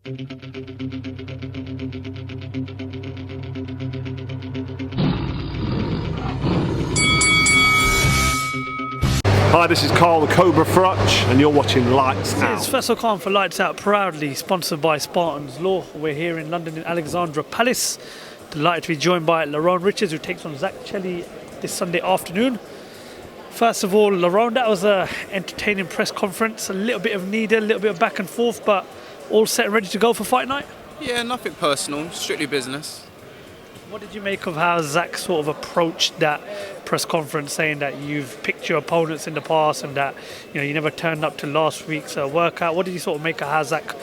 Hi, this is Carl the Cobra Frutch, and you're watching Lights Out. It's Faisal Khan for Lights Out, proudly sponsored by Spartans Law. We're here in London in Alexandra Palace. Delighted to be joined by Lerrone Richards, who takes on Zak Chelli this Sunday afternoon. First of all, Lerrone, that was an entertaining press conference. A little bit of needle, a little bit of back and forth, but all set and ready to go for fight night? Yeah, nothing personal, strictly business. What did you make of how Zak sort of approached that press conference, saying that you've picked your opponents in the past and that you never turned up to last week's workout? What did you sort of make of how Zak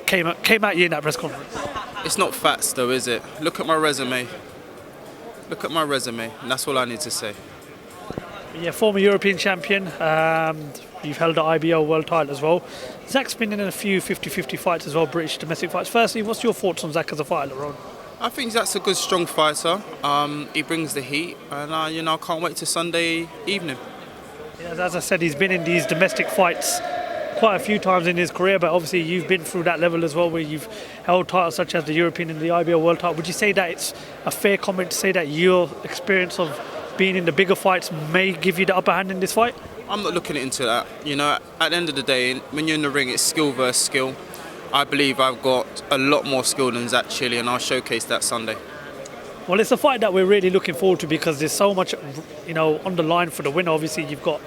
came at you in that press conference? It's not facts though, is it? Look at my resume. Look at my resume, and that's all I need to say. Yeah, former European champion. You've held the IBO world title as well. Zak's been in a few 50-50 fights as well, British domestic fights. Firstly, what's your thoughts on Zak as a fighter, Lerrone? I think Zak's a good, strong fighter. He brings the heat, and I can't wait till Sunday evening. Yeah, as I said, he's been in these domestic fights quite a few times in his career, but obviously you've been through that level as well, where you've held titles such as the European and the IBO world title. Would you say that it's a fair comment to say that your experience of being in the bigger fights may give you the upper hand in this fight? I'm not looking into that. At the end of the day, when you're in the ring, it's skill versus skill. I believe I've got a lot more skill than Zak Chelli, and I'll showcase that Sunday. Well, it's a fight that we're really looking forward to because there's so much, on the line for the winner. Obviously, you've got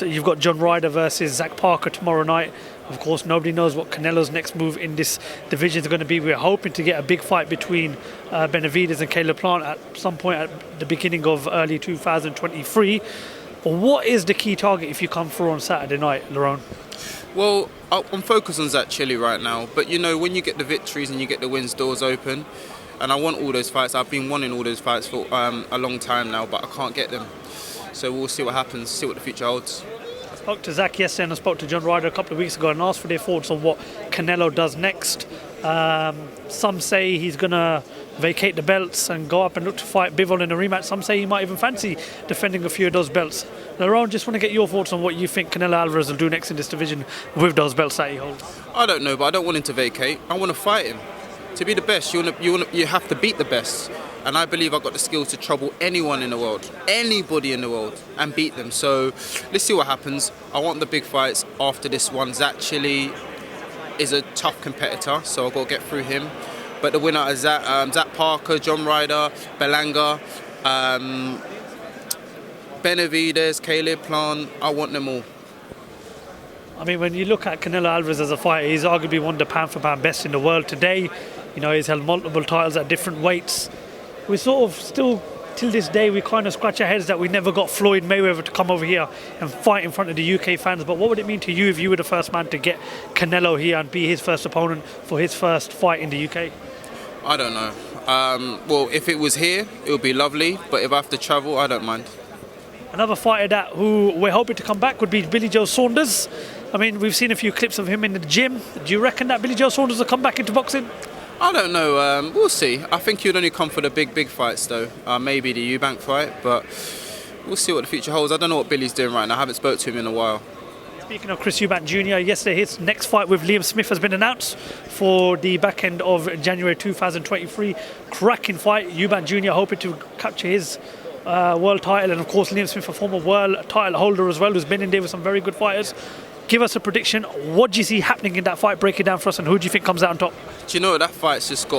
you've got John Ryder versus Zach Parker tomorrow night. Of course, nobody knows what Canelo's next move in this division is going to be. We're hoping to get a big fight between Benavidez and Caleb Plant at some point at the beginning of early 2023. What is the key target if you come through on Saturday night, Lerrone? Well, I'm focused on Zak Chelli right now, but when you get the victories and you get the wins, doors open, and I want all those fights. I've been wanting all those fights for a long time now, but I can't get them. So we'll see what happens, see what the future holds. I spoke to Zak yesterday and I spoke to John Ryder a couple of weeks ago and asked for their thoughts on what Canelo does next. Some say he's going to vacate the belts and go up and look to fight Bivol in a rematch. Some say he might even fancy defending a few of those belts. Lerrone, just want to get your thoughts on what you think Canelo Alvarez will do next in this division with those belts that he holds. I don't know, but I don't want him to vacate. I want to fight him. To be the best, you have to beat the best. And I believe I've got the skills to trouble anyone in the world, anybody in the world, and beat them. So let's see what happens. I want the big fights after this one. Zak Chelli is a tough competitor, so I've got to get through him. But the winner is Zach Parker, John Ryder, Belanga, Benavidez, Caleb Plant. I want them all. I mean, when you look at Canelo Alvarez as a fighter, he's arguably one of the pound-for-pound best in the world today. He's held multiple titles at different weights. We sort of still, till this day, we kind of scratch our heads that we never got Floyd Mayweather to come over here and fight in front of the UK fans. But what would it mean to you if you were the first man to get Canelo here and be his first opponent for his first fight in the UK? I don't know. Well, if it was here, it would be lovely. But if I have to travel, I don't mind. Another fighter who we're hoping to come back would be Billy Joe Saunders. I mean, we've seen a few clips of him in the gym. Do you reckon that Billy Joe Saunders will come back into boxing? I don't know. We'll see. I think he'd only come for the big fights, though. Maybe the Eubank fight, but we'll see what the future holds. I don't know what Billy's doing right now. I haven't spoke to him in a while. Speaking of Chris Eubank Jr., yesterday his next fight with Liam Smith has been announced for the back end of January 2023. Cracking fight. Eubank Jr. hoping to capture his world title, and of course Liam Smith, a former world title holder as well, who's been in there with some very good fighters. Give us a prediction. What do you see happening in that fight? Break it down for us, and who do you think comes out on top? Do you know that fight's just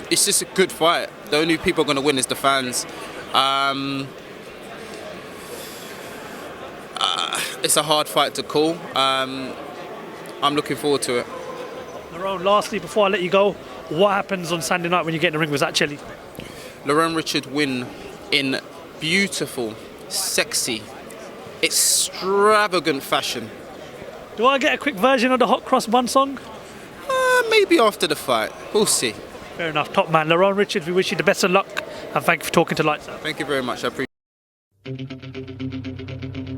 it's just a good fight. The only people going to win is the fans. It's a hard fight to call. I'm looking forward to it. Lerrone, lastly, before I let you go, what happens on Sunday night when you get in the ring with Zak Chelli? Lerrone Richard win in beautiful, sexy, extravagant fashion. Do I get a quick version of the Hot Cross Bun song? Maybe after the fight. We'll see. Fair enough. Top man. Lerrone Richard, we wish you the best of luck and thank you for talking to Lights Out. Thank you very much. I appreciate it.